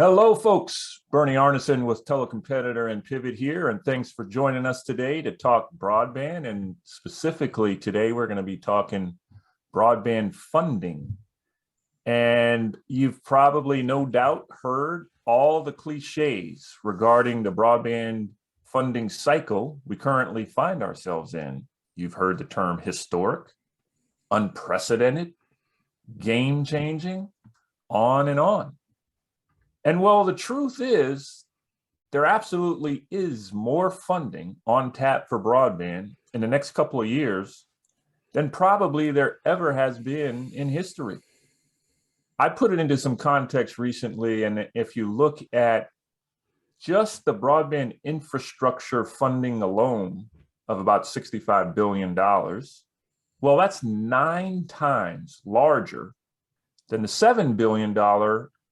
Hello, folks. Bernie Aranason with Telecompetitor and Pivot here, and thanks for joining us today to talk broadband. And specifically today, we're going to be talking broadband funding. And you've probably no doubt heard all the cliches regarding the broadband funding cycle we currently find ourselves in. You've heard the term historic, unprecedented, game-changing, on and on. And well, the truth is, there absolutely is more funding on tap for broadband in the next couple of years than probably there ever has been in history. I put it into some context recently, and if you look at just the broadband infrastructure funding alone of about $65 billion, well, that's 9 times larger than the $7 billion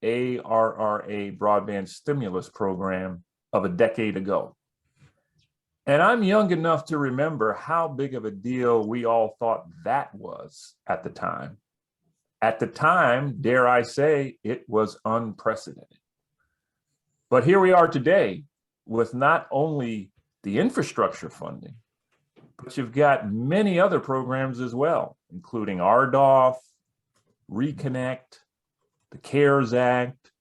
ARRA broadband stimulus program of a decade ago. And I'm young enough to remember how big of a deal we all thought that was at the time. At the time, dare I say, it was unprecedented. But here we are today with not only the infrastructure funding, but you've got many other programs as well, including RDOF, Reconnect, the CARES Act,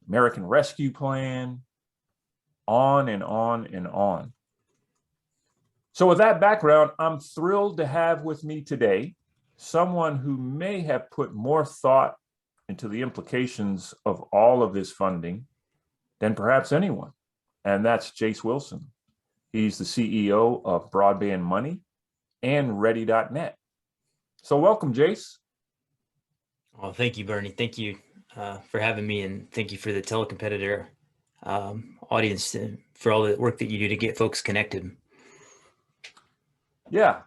American Rescue Plan, on and on and on. So with that background, I'm thrilled to have with me today someone who may have put more thought into the implications of all of this funding than perhaps anyone, and that's Jase Wilson. He's the CEO of Broadband.money and Ready.net. So welcome, Jase. Well, thank you, Bernie. Thank you for having me, and thank you for the Telecompetitor audience for all the work that you do to get folks connected. Yeah,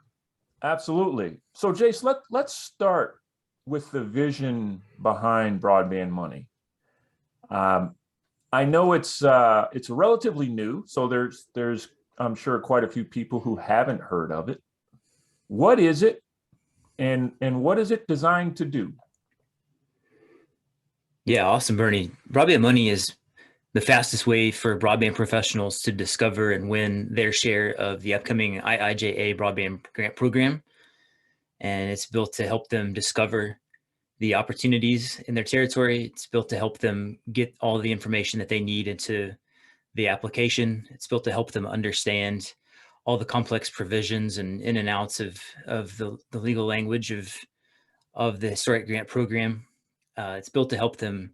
absolutely. So, Jase, let's start with the vision behind Broadband.money. I know it's relatively new, so there's I'm sure quite a few people who haven't heard of it. What is it, and what is it designed to do? Yeah, awesome, Bernie. Broadband.money is the fastest way for broadband professionals to discover and win their share of the upcoming IIJA broadband grant program. And it's built to help them discover the opportunities in their territory. It's built to help them get all the information that they need into the application. It's built to help them understand all the complex provisions and in and outs of the legal language of the historic grant program. It's built to help them,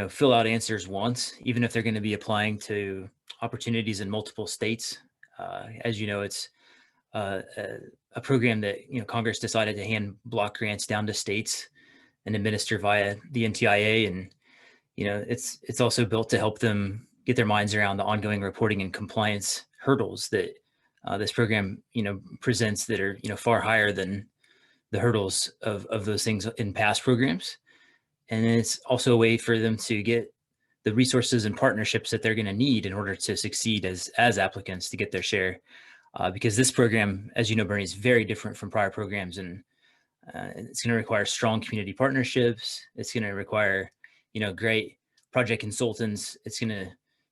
fill out answers once, even if they're going to be applying to opportunities in multiple states. As you know, it's a program that Congress decided to hand block grants down to states and administer via the NTIA, and it's also built to help them get their minds around the ongoing reporting and compliance hurdles that this program presents that are far higher than the hurdles of those things in past programs. And it's also a way for them to get the resources and partnerships that they're going to need in order to succeed as applicants to get their share. Because this program, as you know, Bernie, is very different from prior programs, and it's going to require strong community partnerships. It's going to require, great project consultants. It's going to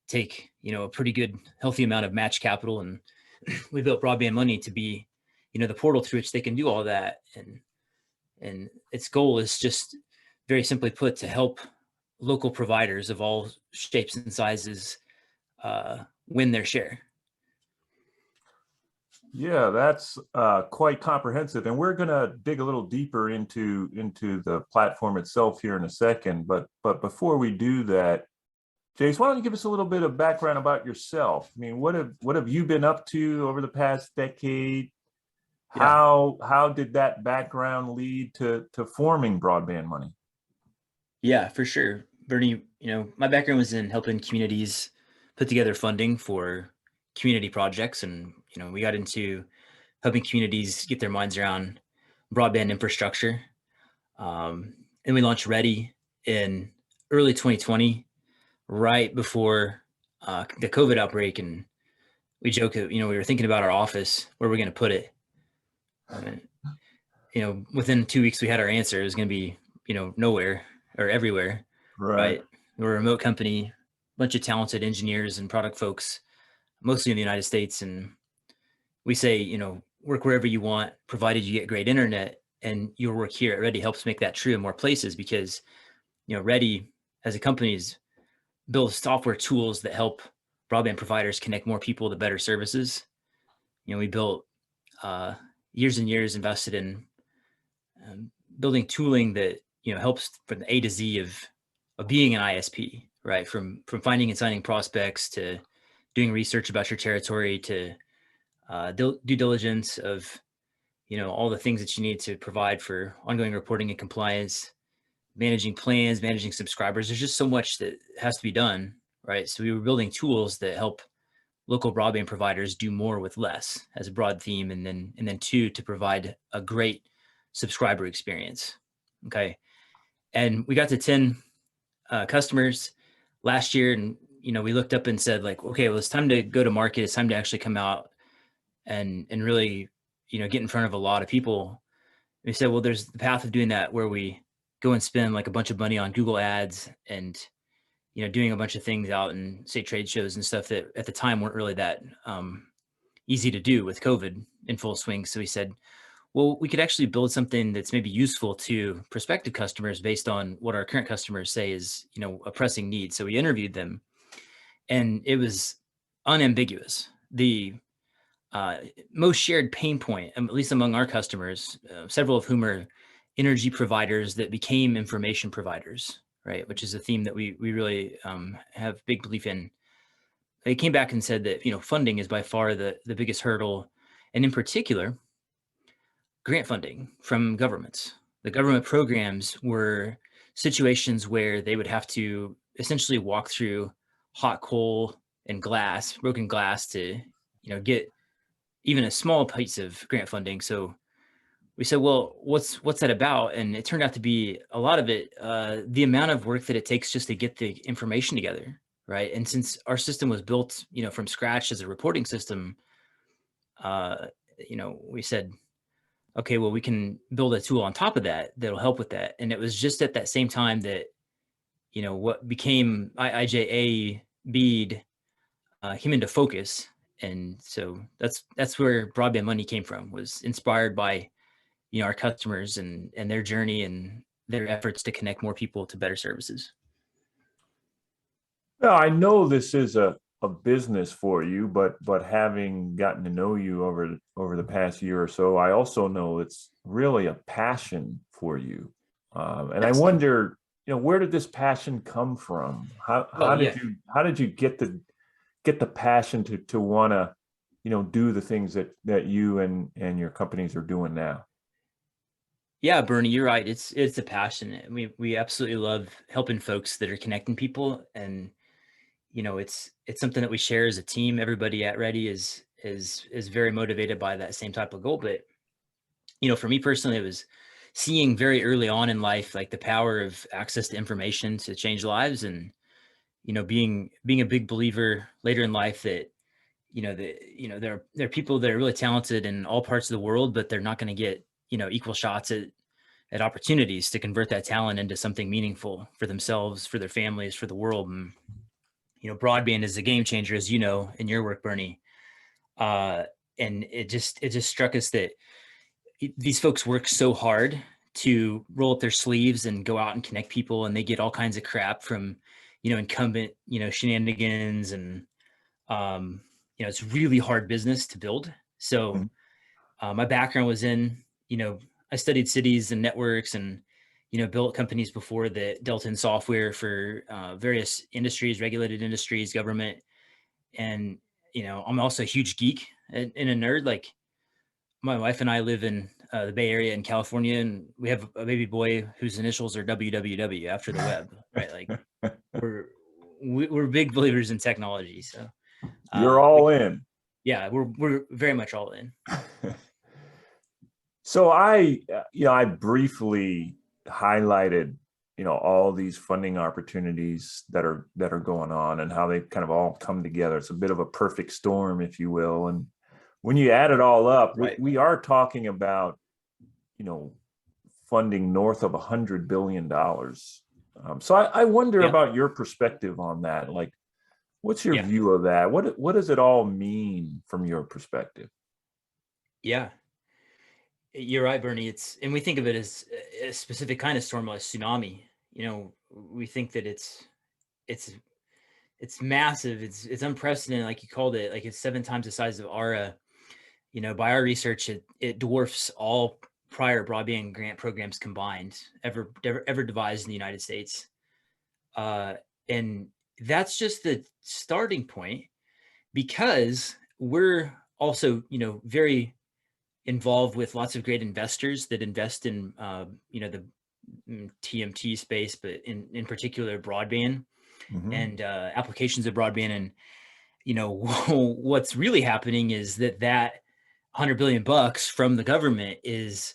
take, a pretty good, healthy amount of match capital. And we built Broadband.money to be, the portal through which they can do all that. And its goal is just, very simply put, to help local providers of all shapes and sizes win their share. Yeah, that's quite comprehensive, and we're going to dig a little deeper into the platform itself here in a second. But before we do that, Jase, why don't you give us a little bit of background about yourself? I mean, what have you been up to over the past decade? Yeah. How did that background lead to forming Broadband.money? Yeah, for sure, Bernie. My background was in helping communities put together funding for community projects, and we got into helping communities get their minds around broadband infrastructure. And we launched Ready in early 2020, right before the COVID outbreak. And we joke that, we were thinking about our office, where we're going to put it. Within 2 weeks, we had our answer. It was going to be, nowhere or everywhere. Right. We're a remote company, a bunch of talented engineers and product folks, mostly in the United States. And we say, work wherever you want, provided you get great internet. And your work here at Ready helps make that true in more places because, Ready as a company is builds software tools that help broadband providers connect more people to better services. We built years and years invested in building tooling that helps from the A to Z of being an ISP, right? From finding and signing prospects to doing research about your territory to due diligence of all the things that you need to provide for ongoing reporting and compliance, managing plans, managing subscribers. There's just so much that has to be done, right? So we were building tools that help local broadband providers do more with less as a broad theme, and then two, to provide a great subscriber experience. Okay. And we got to 10 customers last year, and we looked up and said, like, okay, well, it's time to go to market. It's time to actually come out and really get in front of a lot of people. We said, well, there's the path of doing that where we go and spend like a bunch of money on Google ads and doing a bunch of things out in, say, trade shows and stuff that at the time weren't really that easy to do with COVID in full swing. So we said, well, we could actually build something that's maybe useful to prospective customers based on what our current customers say is, a pressing need. So we interviewed them, and it was unambiguous. The most shared pain point, at least among our customers, several of whom are energy providers that became information providers, right? Which is a theme that we really have big belief in. They came back and said that, funding is by far the biggest hurdle. And in particular, grant funding from governments. The government programs were situations where they would have to essentially walk through hot coal and glass, broken glass to, get even a small piece of grant funding. So we said, well, what's that about? And it turned out to be a lot of it, the amount of work that it takes just to get the information together, right? And since our system was built, from scratch as a reporting system, we said, okay, well, we can build a tool on top of that that'll help with that. And it was just at that same time that, what became IIJA BEAD came into focus. And so that's where Broadband.money came from, was inspired by, our customers and their journey and their efforts to connect more people to better services. Well, I know this is a business for you, but having gotten to know you over the past year or so, I also know it's really a passion for you. And I wonder, where did this passion come from? How did you get the passion to want to, do the things that you and your companies are doing now? Yeah, Bernie, you're right. It's a passion. We absolutely love helping folks that are connecting people, and it's something that we share as a team. Everybody at Ready is very motivated by that same type of goal. But for me personally, it was seeing very early on in life, like the power of access to information to change lives, and being a big believer later in life that there are people that are really talented in all parts of the world, but they're not going to get equal shots at opportunities to convert that talent into something meaningful for themselves, for their families, for the world. And broadband is a game changer, as in your work, Bernie. And it just struck us that these folks work so hard to roll up their sleeves and go out and connect people, and they get all kinds of crap from incumbent shenanigans, and it's really hard business to build. So my background was in I studied cities and networks, and built companies before that dealt in software for various industries, regulated industries, government. And I'm also a huge geek and a nerd. Like, my wife and I live in the Bay Area in California, and we have a baby boy whose initials are WWW, after the web, right? Like, we're big believers in technology. So You're all in. Yeah, we're very much all in. So I briefly highlighted, all these funding opportunities that are going on and how they kind of all come together. It's a bit of a perfect storm, if you will. And when you add it all up, right, we are talking about, funding north of $100 billion So I wonder Yeah. about your perspective on that. Like, what's your Yeah. view of that? What does it all mean from your perspective? Yeah. You're right, Bernie. And we think of it as a specific kind of storm, like tsunami. We think that it's it's massive. It's unprecedented, like you called it. Like it's 7 times the size of Ara. By our research, it dwarfs all prior broadband grant programs combined ever devised in the United States. And that's just the starting point, because we're also, very involved with lots of great investors that invest in, the TMT space, but in particular broadband Hmm. and applications of broadband. And what's really happening is that 100 billion bucks from the government is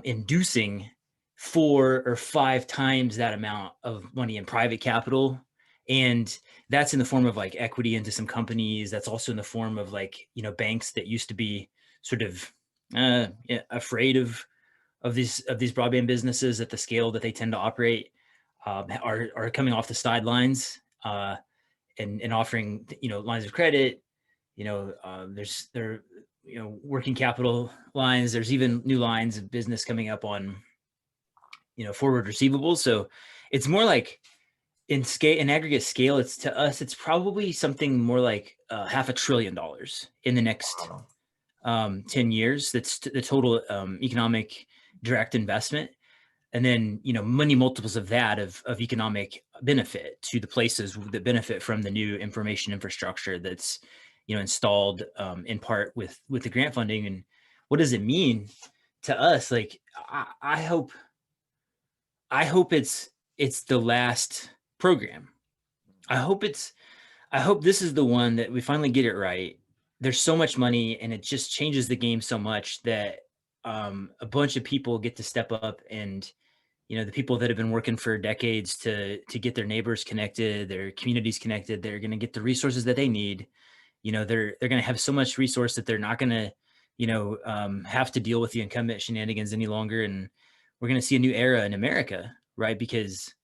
inducing 4 or 5 times that amount of money in private capital. And that's in the form of like equity into some companies. That's also in the form of like, banks that used to be sort of afraid of these broadband businesses at the scale that they tend to operate, are coming off the sidelines, and offering lines of credit. There working capital lines. There's even new lines of business coming up on forward receivables. So it's more like in aggregate scale, it's probably something more like $500 billion in the next Wow. 10 years. That's the total economic direct investment. And then money multiples of that of economic benefit to the places that benefit from the new information infrastructure that's installed in part with the grant funding. And what does it mean to us? Like I hope it's the last program. I hope this is the one that we finally get it right. There's so much money, and it just changes the game so much that a bunch of people get to step up. And the people that have been working for decades to get their neighbors connected, their communities connected, they're going to get the resources that they need. They're going to have so much resource that they're not going to have to deal with the incumbent shenanigans any longer. And we're going to see a new era in America, right? Because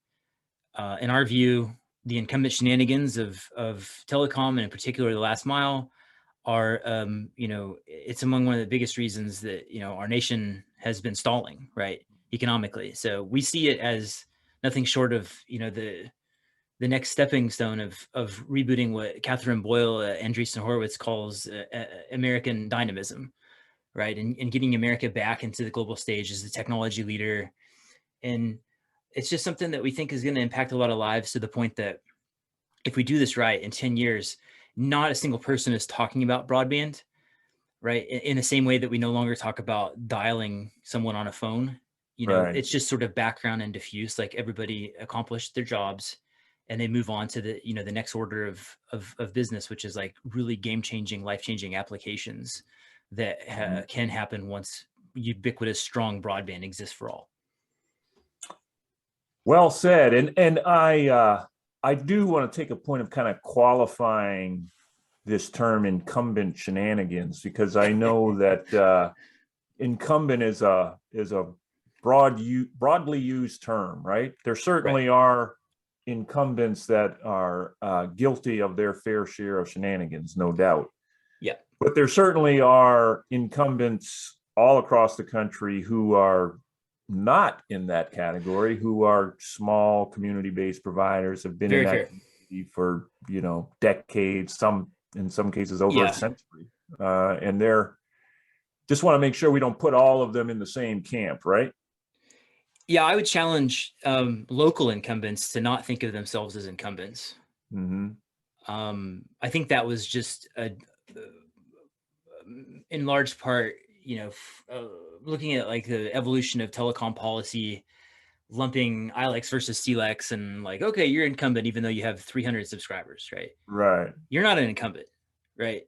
in our view, the incumbent shenanigans of telecom, and in particular the last mile, are it's among one of the biggest reasons that our nation has been stalling, right, economically. So we see it as nothing short of the next stepping stone of rebooting what Catherine Boyle, Andreessen Horowitz calls American dynamism, right, and getting America back into the global stage as the technology leader. And it's just something that we think is going to impact a lot of lives, to the point that if we do this right in 10 years, not a single person is talking about broadband, right? In the same way that we no longer talk about dialing someone on a phone. Right. It's just sort of background and diffuse, like everybody accomplished their jobs and they move on to the next order of business, which is like really game-changing, life-changing applications that Mhm. can happen once ubiquitous, strong broadband exists for all. Well said. And I do want to take a point of kind of qualifying this term incumbent shenanigans, because I know that incumbent is a broadly used term, right? There Right. certainly are incumbents that are guilty of their fair share of shenanigans, no doubt. Yeah. But there certainly are incumbents all across the country who are not in that category, who are small community-based providers, have been in Very that fair. community for decades, some in some cases over a Yeah. century, and they're just want to make sure we don't put all of them in the same camp, right? Yeah. I would challenge local incumbents to not think of themselves as incumbents. Mm-hmm. I think that was just in large part, looking at like the evolution of telecom policy, lumping ILEX versus CLEX, and like, okay, you're incumbent even though you have 300 subscribers, right? Right. You're not an incumbent, right?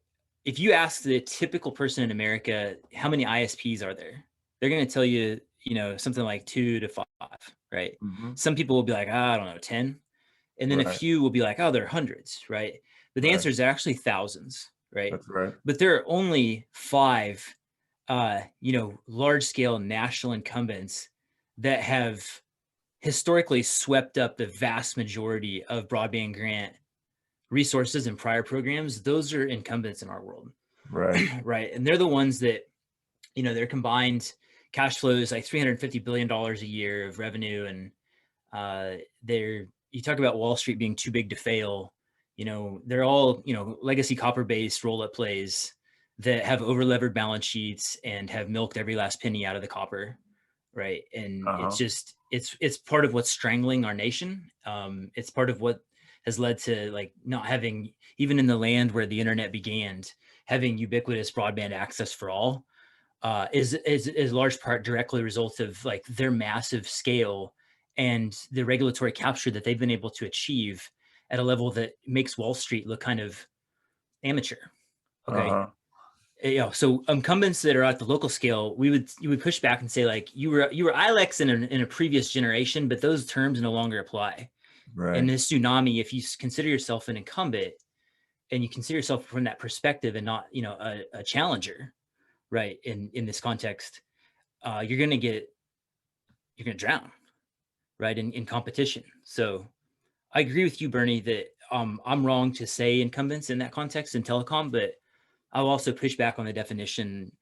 If you ask the typical person in America, how many ISPs are there? They're going to tell you, something like 2 to 5, right? Mm-hmm. Some people will be like, I don't know, 10. And then a Right. few will be like, oh, they're hundreds, right? But the Right. answer is actually thousands, right? That's right. But there are only 5, large scale national incumbents that have historically swept up the vast majority of broadband grant resources in prior programs. Those are incumbents in our world. Right. Right. And they're the ones that, their combined cash flows like $350 billion a year of revenue. And you talk about Wall Street being too big to fail. They're all, legacy copper based roll up plays that have over levered balance sheets and have milked every last penny out of the copper. Right. And it's just, it's part of what's strangling our nation. It's part of what has led to like not having, even in the land where the internet began, having ubiquitous broadband access for all, is large part directly a result of like their massive scale and the regulatory capture that they've been able to achieve at a level that makes Wall Street look kind of amateur. Okay. So incumbents that are at the local scale, you would push back and say like you were ILEX in a previous generation, but those terms no longer apply. Right. In this tsunami, if you consider yourself an incumbent and you consider yourself from that perspective and not a challenger, right? In this context, you're gonna drown, right? In competition. So I agree with you, Bernie, that I'm wrong to say incumbents in that context in telecom, but I'll also push back on the definition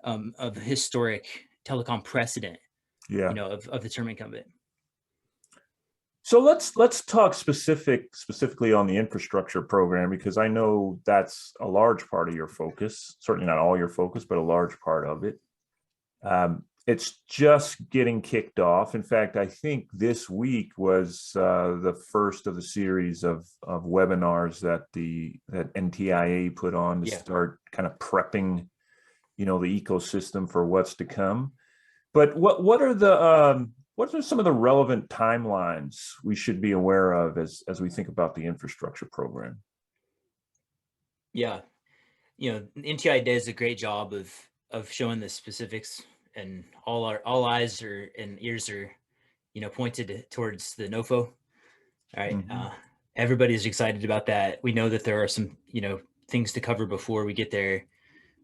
of historic telecom precedent, of the term incumbent. So let's talk specifically on the infrastructure program, because I know that's a large part of your focus. Certainly not all your focus, but a large part of it. It's just getting kicked off. In fact, I think this week was the first of the series of webinars that NTIA put on to start kind of prepping, the ecosystem for what's to come. But what are some of the relevant timelines we should be aware of as we think about the infrastructure program? Yeah, NTI does a great job of showing the specifics, and all eyes and ears are, pointed towards the NOFO. All right. Mm-hmm. Everybody's excited about that. We know that there are some, things to cover before we get there.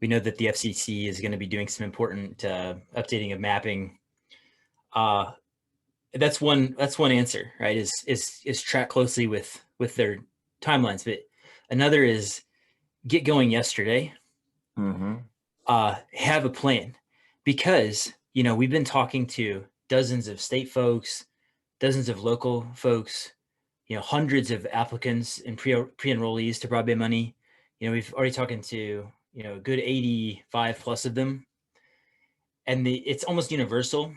We know that the FCC is going to be doing some important updating of mapping. That's one answer, right? Is track closely with their timelines. But another is get going yesterday. Mm-hmm. Have a plan, because we've been talking to dozens of state folks, dozens of local folks, hundreds of applicants and pre-enrollees to Broadband.money. We've already talking to a good 85 plus of them, and it's almost universal.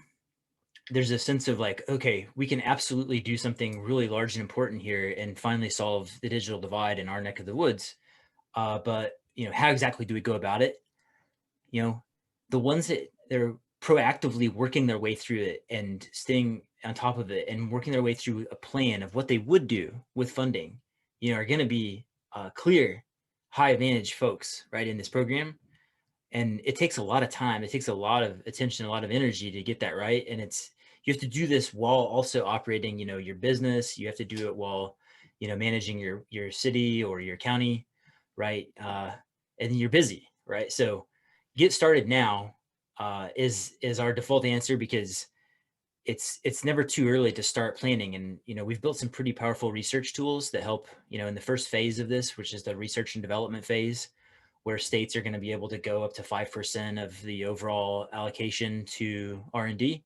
There's a sense of like, okay, we can absolutely do something really large and important here and finally solve the digital divide in our neck of the woods. But how exactly do we go about it? The ones that they're proactively working their way through it and staying on top of it and working their way through a plan of what they would do with funding, are going to be clear, high advantage folks, right, in this program. And it takes a lot of time. It takes a lot of attention, a lot of energy to get that right. And you have to do this while also operating, your business. You have to do it while, managing your city or your county, right? And you're busy, right? So get started now is our default answer, because it's never too early to start planning. And we've built some pretty powerful research tools that help in the first phase of this, which is the research and development phase, where states are going to be able to go up to 5% of the overall allocation to R&D.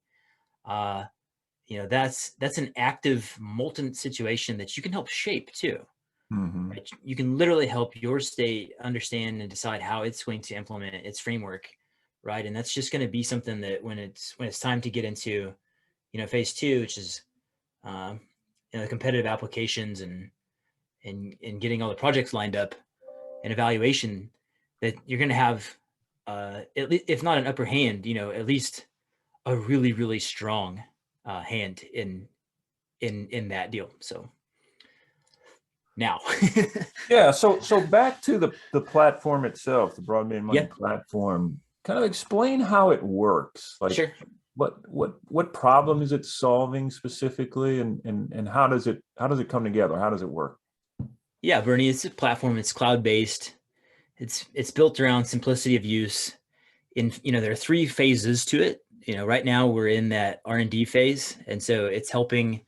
That's an active molten situation that you can help shape too. Mm-hmm. Right? You can literally help your state understand and decide how it's going to implement its framework, right? And that's just going to be something that when it's time to get into, phase 2, which is, competitive applications and getting all the projects lined up and evaluation, that you're going to have, at least, if not an upper hand, at least a really, really strong hand in that deal. So now. Yeah. So back to the platform itself, the Broadband.money platform, kind of explain how it works. Like, sure. What problem is it solving specifically, and how does it come together? How does it work? Yeah, Bernie, it's a platform. It's cloud-based. It's built around simplicity of use. There are 3 phases to it. right now we're in that R&D phase. And so it's helping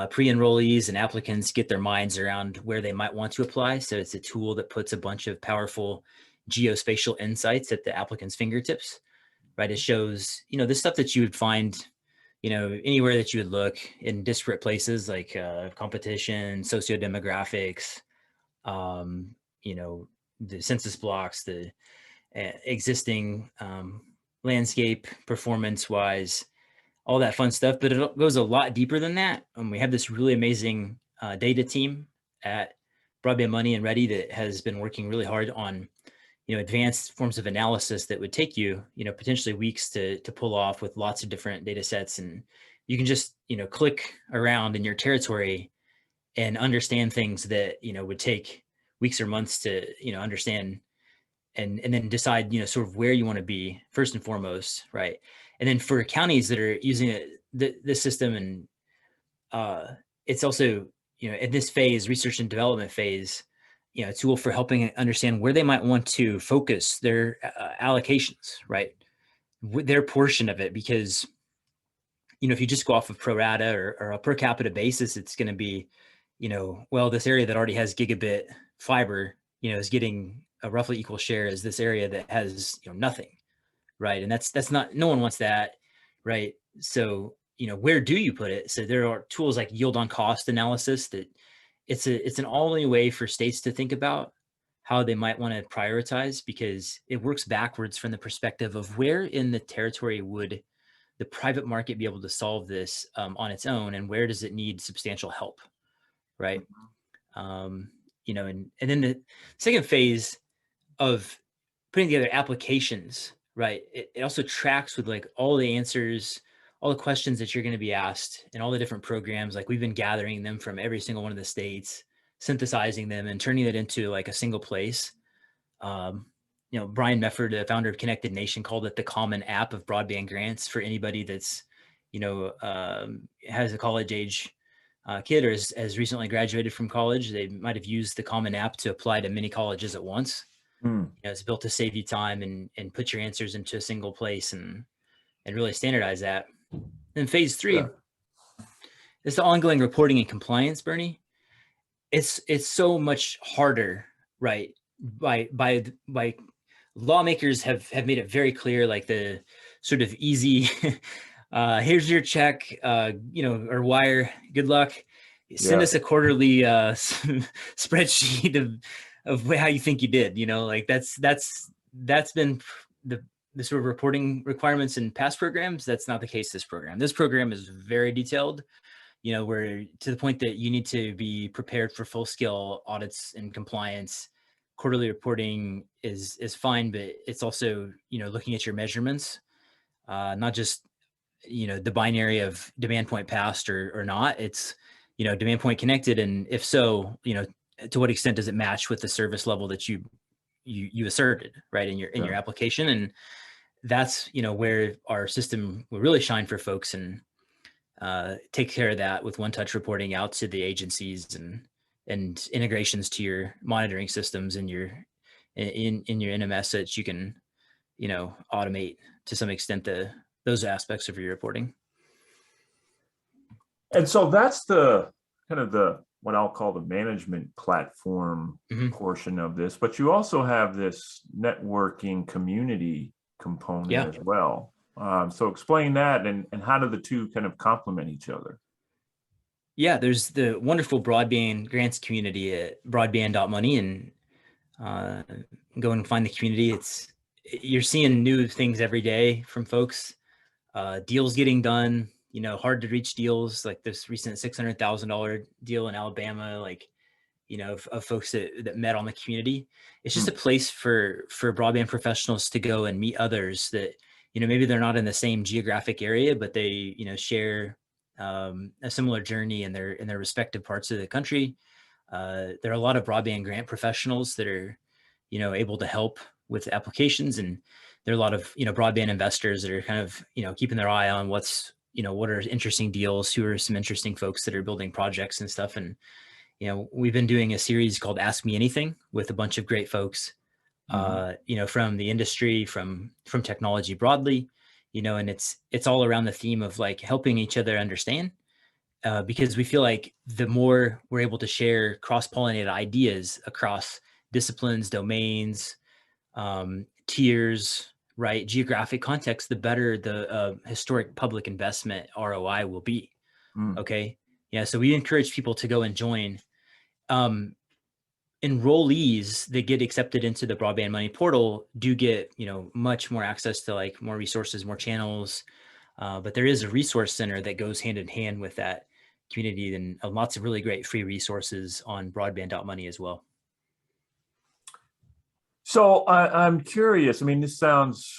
pre-enrollees and applicants get their minds around where they might want to apply. So it's a tool that puts a bunch of powerful geospatial insights at the applicant's fingertips, right? It shows, the stuff that you would find, anywhere that you would look in disparate places like competition, sociodemographics, the census blocks, the existing landscape performance wise, all that fun stuff, but it goes a lot deeper than that. We have this really amazing data team at Broadband.money and Ready that has been working really hard on, advanced forms of analysis that would take you, potentially weeks to pull off with lots of different data sets. And you can just, click around in your territory and understand things that, would take weeks or months to, understand and then decide, sort of where you want to be first and foremost, right? And then for counties that are using this system, and it's also, in this phase, research and development phase, a tool for helping understand where they might want to focus their allocations, right? Their portion of it, because, if you just go off of pro rata or a per capita basis, it's going to be, well, this area that already has gigabit fiber, is getting a roughly equal share as this area that has, nothing, right? And that's not, no one wants that, right? So, where do you put it? So there are tools like yield on cost analysis that it's an all-in way for states to think about how they might want to prioritize, because it works backwards from the perspective of where in the territory would the private market be able to solve this on its own, and where does it need substantial help, right? And then the second phase of putting together applications, right? It also tracks with like all the answers, all the questions that you're going to be asked, and all the different programs. Like we've been gathering them from every single one of the states, synthesizing them and turning it into like a single place. Brian Mefford, the founder of Connected Nation, called it the common app of broadband grants for anybody that's, has a college age kid or has recently graduated from college. They might have used the common app to apply to many colleges at once. It's built to save you time and put your answers into a single place and really standardize that. Then phase 3 is the ongoing reporting and compliance, Bernie. It's so much harder, right? By lawmakers have made it very clear, like the sort of easy, here's your check, or wire, good luck. Send us a quarterly spreadsheet of how you think you did, like that's been the sort of reporting requirements in past programs. That's not the case this program. This program is very detailed, where to the point that you need to be prepared for full scale audits and compliance. Quarterly reporting is fine, but it's also, looking at your measurements, not just, the binary of demand point passed or not. It's, demand point connected. And if so, to what extent does it match with the service level that you asserted, right, in your application? And that's, where our system will really shine for folks, and take care of that with one-touch reporting out to the agencies and integrations to your monitoring systems in your NMS, so that you can, automate to some extent those aspects of your reporting. And so that's the kind of what I'll call the management platform portion of this, but you also have this networking community component as well. So explain that, and how do the two kind of complement each other? Yeah, there's the wonderful broadband grants community at Broadband.money, and go and find the community. You're seeing new things every day from folks, deals getting done, hard to reach deals, like this recent $600,000 deal in Alabama, like, of folks that met on the community. It's just a place for broadband professionals to go and meet others that, maybe they're not in the same geographic area, but they, share a similar journey in their respective parts of the country. There are a lot of broadband grant professionals that are, able to help with applications, and there are a lot of, broadband investors that are kind of, keeping their eye on what are interesting deals, who are some interesting folks that are building projects and stuff. And, we've been doing a series called Ask Me Anything with a bunch of great folks, from the industry, from technology broadly, and it's all around the theme of like helping each other understand, because we feel like the more we're able to share cross-pollinated ideas across disciplines, domains, tiers, right, geographic context, the better the historic public investment ROI will be. Mm. Okay. Yeah. So we encourage people to go and join. Um, Enrollees that get accepted into the Broadband Money portal do get, much more access to like more resources, more channels. But there is a resource center that goes hand in hand with that community, and lots of really great free resources on Broadband.money as well. So I'm curious. I mean, this sounds,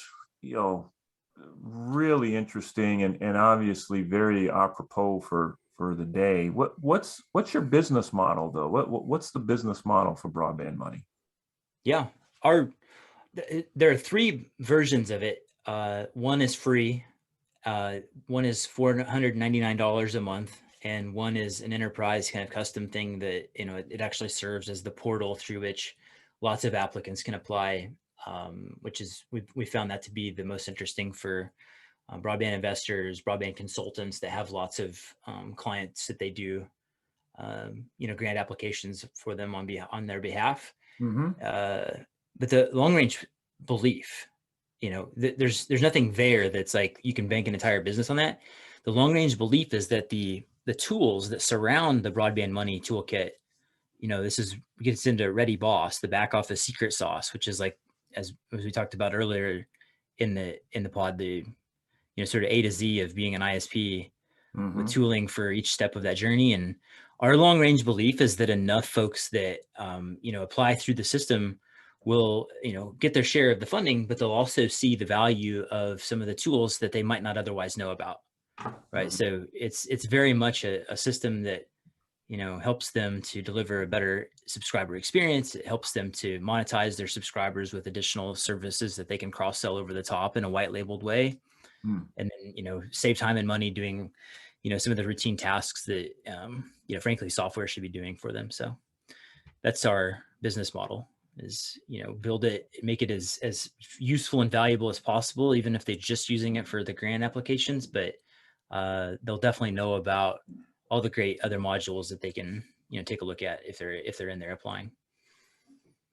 really interesting and obviously very apropos for the day. What's your business model though? What's the business model for Broadband Money? Yeah, there are three versions of it. One is free, one is $499 a month, and one is an enterprise kind of custom thing that it actually serves as the portal through which lots of applicants can apply, which is we found that to be the most interesting for broadband investors, broadband consultants that have lots of clients that they do grant applications for them on their behalf. Mm-hmm. But the long range belief, there's nothing there that's like you can bank an entire business on that. The long range belief is that the tools that surround the Broadband Money toolkit, this gets into Ready Boss, the back office secret sauce, which is like as we talked about earlier in the pod, the sort of A to Z of being an ISP Mm-hmm. with tooling for each step of that journey. And our long range belief is that enough folks that apply through the system will get their share of the funding, but they'll also see the value of some of the tools that they might not otherwise know about. Right. Mm-hmm. So it's very much a system that helps them to deliver a better subscriber experience. It helps them to monetize their subscribers with additional services that they can cross sell over the top in a white labeled way. Mm. And then save time and money doing some of the routine tasks that frankly software should be doing for them. So that's our business model, is build it, make it as useful and valuable as possible, even if they're just using it for the grant applications. But they'll definitely know about all the great other modules that they can take a look at if they're in there applying.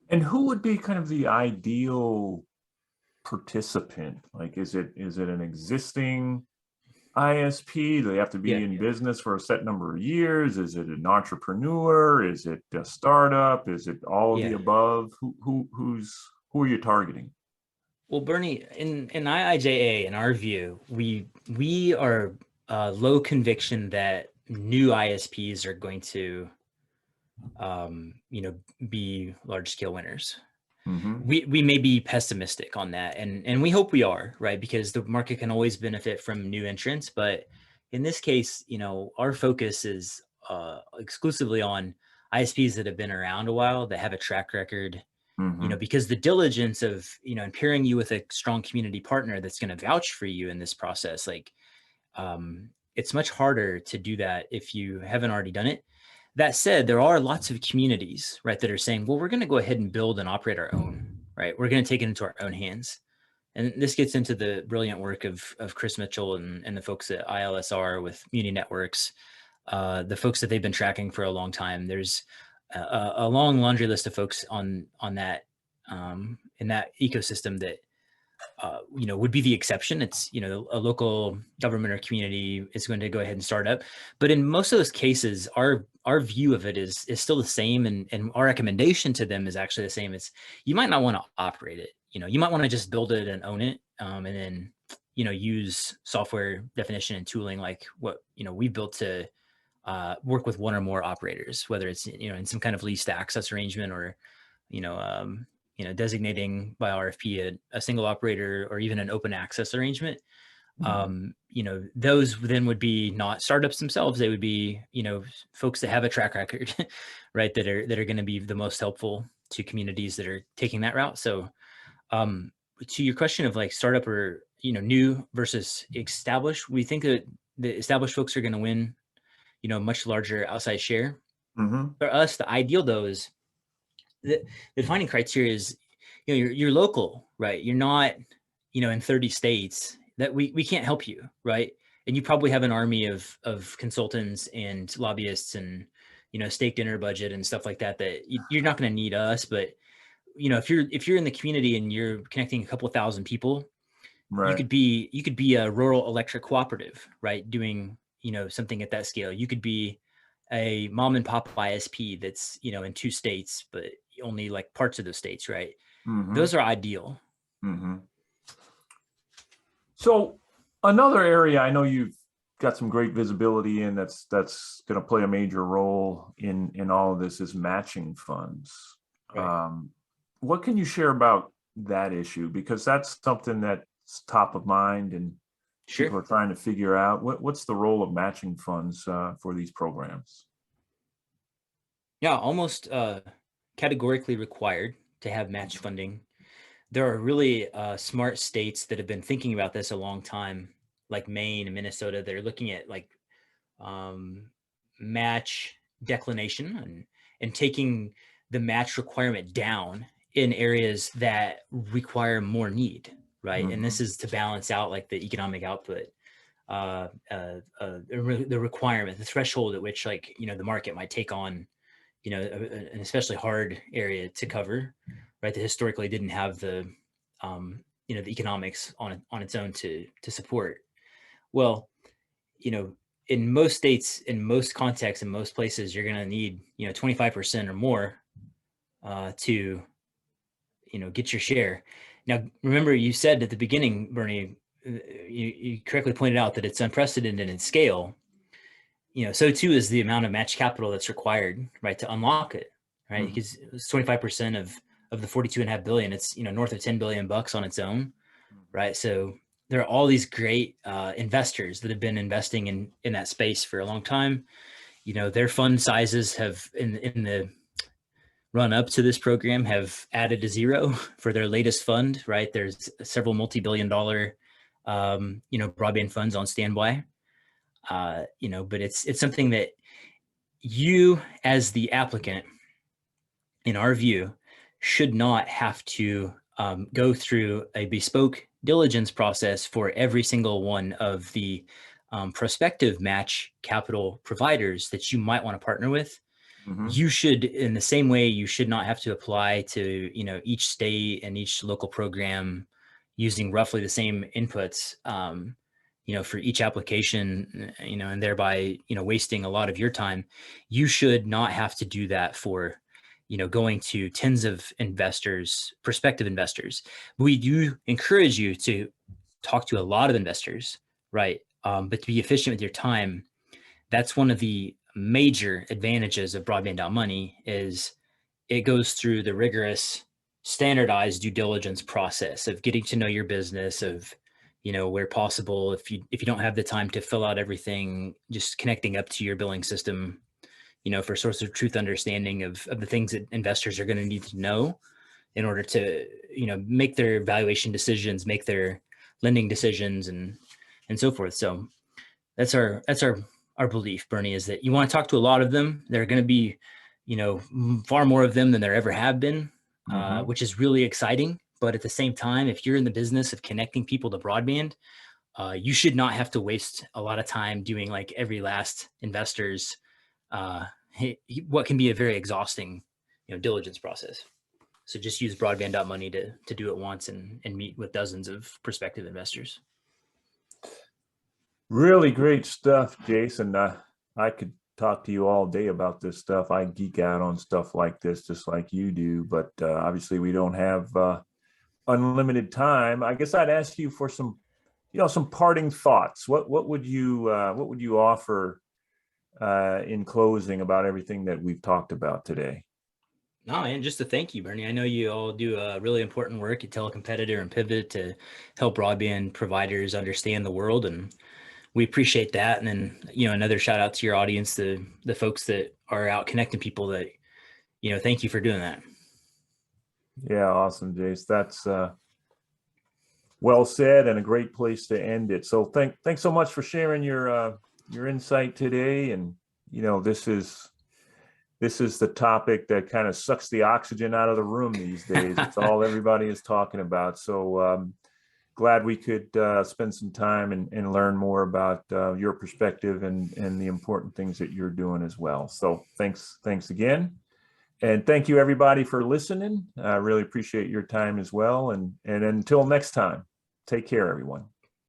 And who would be kind of the ideal participant? Like, is it an existing ISP? Do they have to be in business for a set number of years? Is it an entrepreneur? Is it a startup? Is it all of the above? Who are you targeting? Well, Bernie, in IIJA, in our view, we are low conviction that new ISPs are going to be large scale winners. Mm-hmm. We may be pessimistic on that, and we hope we are, right? Because the market can always benefit from new entrants. But in this case, our focus is exclusively on ISPs that have been around a while, that have a track record, Mm-hmm. because the diligence of, and pairing you with a strong community partner that's going to vouch for you in this process, like it's much harder to do that if you haven't already done it. That said, there are lots of communities, right, that are saying, well, we're going to go ahead and build and operate our own, right? We're going to take it into our own hands. And this gets into the brilliant work of Chris Mitchell and the folks at ILSR with Muni Networks, the folks that they've been tracking for a long time. There's a long laundry list of folks on that in that ecosystem that would be the exception. It's, a local government or community is going to go ahead and start up. But in most of those cases, our view of it is still the same. And our recommendation to them is actually the same. It's, you might not want to operate it. You might want to just build it and own it. And then, use software definition and tooling like what, we built to work with one or more operators, whether it's, in some kind of leased access arrangement or, designating by RFP a single operator or even an open access arrangement. Those then would be not startups themselves. They would be, folks that have a track record, right? That are going to be the most helpful to communities that are taking that route. So, to your question of like startup or, new versus established, we think that the established folks are going to win, much larger outside share. Mm-hmm. For us, the ideal though is the defining criteria is, you're local, right? You're not, in 30 states. that we can't help you, right? And you probably have an army of consultants and lobbyists and, stake dinner budget and stuff like that, that you're not going to need us. But, if you're in the community and you're connecting a couple of thousand people, you Right. could be a rural electric cooperative, right? Doing, something at that scale. You could be a mom and pop ISP that's, in 2 states, but only like parts of the states, right? Mm-hmm. Those are ideal. Mm-hmm. So another area I know you've got some great visibility in that's going to play a major role in all of this is matching funds. Right. What can you share about that issue? Because that's something that's top of mind and people Sure. are trying to figure out what's the role of matching funds for these programs. Yeah, almost categorically required to have match funding. There are really smart states that have been thinking about this a long time, like Maine and Minnesota. They're looking at like um, match declination and taking the match requirement down in areas that require more need, right? And Mm-hmm. this is to balance out like the economic output, the requirement, the threshold at which like the market might take on an especially hard area to cover, right? That historically didn't have the economics on its own to support. Well, you know, in most states, in most contexts, in most places, you're going to need 25% or more to get your share. Now, remember, you said at the beginning, Bernie, you correctly pointed out that it's unprecedented in scale. So too is the amount of match capital that's required, right, to unlock it, right? Mm-hmm. Because it's 25% of the 42.5 billion. It's north of 10 billion bucks on its own, right? So there are all these great investors that have been investing in that space for a long time. Their fund sizes have in the run up to this program have added to zero for their latest fund, right? There's several multi-billion-dollar broadband funds on standby. But it's something that you as the applicant, in our view, should not have to go through a bespoke diligence process for every single one of the prospective match capital providers that you might want to partner with. Mm-hmm. You should, in the same way, you should not have to apply to each state and each local program using roughly the same inputs. For each application, and thereby, wasting a lot of your time. You should not have to do that for, going to tens of investors, prospective investors. We do encourage you to talk to a lot of investors, right? But to be efficient with your time, that's one of the major advantages of Broadband.money is it goes through the rigorous standardized due diligence process of getting to know your business, of where possible, if you don't have the time to fill out everything, just connecting up to your billing system, for source of truth understanding of the things that investors are going to need to know in order to make their valuation decisions, make their lending decisions, and so forth. So that's our belief, Bernie, is that you want to talk to a lot of them. There are going to be, far more of them than there ever have been, Mm-hmm. which is really exciting. But at the same time, if you're in the business of connecting people to broadband, you should not have to waste a lot of time doing like every last investor's uh, what can be a very exhausting, diligence process. So just use Broadband.money to do it once and meet with dozens of prospective investors. Really great stuff, Jason. I could talk to you all day about this stuff. I geek out on stuff like this, just like you do. But obviously, we don't have unlimited time. I guess I'd ask you for some parting thoughts. What would you offer in closing about everything that we've talked about today? No, and just to thank you, Bernie. I know you all do really important work at Telecompetitor and Pivot to help broadband providers understand the world, and we appreciate that. And then, another shout out to your audience, the folks that are out connecting people. That thank you for doing that. Yeah, awesome, Jase. That's well said and a great place to end it. So thanks so much for sharing your insight today. And this is the topic that kind of sucks the oxygen out of the room these days. It's all everybody is talking about. So glad we could spend some time and learn more about your perspective and the important things that you're doing as well. So thanks again. And thank you everybody for listening. I really appreciate your time as well. And until next time, take care, everyone.